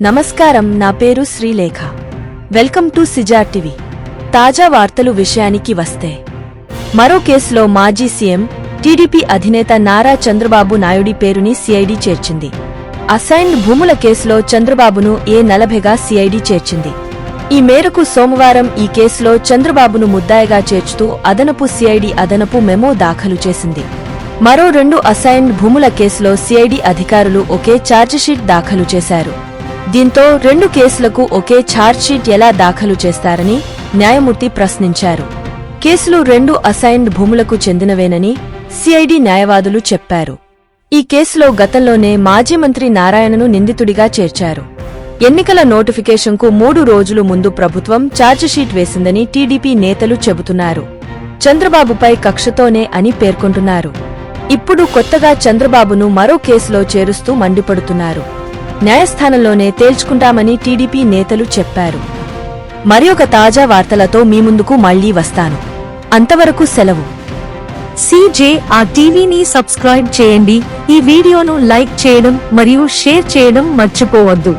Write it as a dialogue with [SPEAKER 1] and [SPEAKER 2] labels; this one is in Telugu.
[SPEAKER 1] నమస్కారం, నా పేరు శ్రీలేఖ. వెల్కమ్ టు సిజార్ టీవీ. తాజా వార్తలు విషయానికి వస్తే, మరో కేసులో మాజీ సీఎం టీడీపీ అధినేత నారా చంద్రబాబు నాయుడి పేరుని సిఐడి చేర్చింది. అసైన్డ్ భూముల కేసులో చంద్రబాబును A40గా సిఐడి చేర్చింది. ఈ మేరకు సోమవారం ఈ కేసులో చంద్రబాబును ముద్దాయిగా చేర్చుతూ అదనపు సిఐడి అదనపు మెమో దాఖలు చేసింది. మరో 2 అసైన్డ్ భూముల కేసులో సిఐడి అధికారులు ఒకే ఛార్జిషీట్ దాఖలు చేశారు. దీంతో 2 కేసులకు ఒకే ఛార్జ్షీట్ ఎలా దాఖలు చేస్తారని న్యాయమూర్తి ప్రశ్నించారు. కేసులు 2 అసైన్డ్ భూములకు చెందినవేనని సిఐడి న్యాయవాదులు చెప్పారు. ఈ కేసులో గతంలోనే మాజీ మంత్రి నారాయణను నిందితుడిగా చేర్చారు. ఎన్నికల నోటిఫికేషన్కు 3 రోజులు ముందు ప్రభుత్వం ఛార్జిషీట్ వేసిందని టీడీపీ నేతలు చెబుతున్నారు. చంద్రబాబుపై కక్షతోనే అని పేర్కొంటున్నారు. ఇప్పుడు కొత్తగా చంద్రబాబును మరో కేసులో చేరుస్తూ మండిపడుతున్నారు. న్యాయస్థానంలోనే తేల్చుకుంటామని టీడీపీ నేతలు చెప్పారు. మరొక తాజా వార్తలతో మీ ముందుకు మళ్లీ వస్తాను. అంతవరకు సెలవు.
[SPEAKER 2] సిజేఆర్ టీవీని సబ్స్క్రైబ్ చేయండి. ఈ వీడియోను లైక్ చేయడం మరియు షేర్ చేయడం మర్చిపోవద్దు.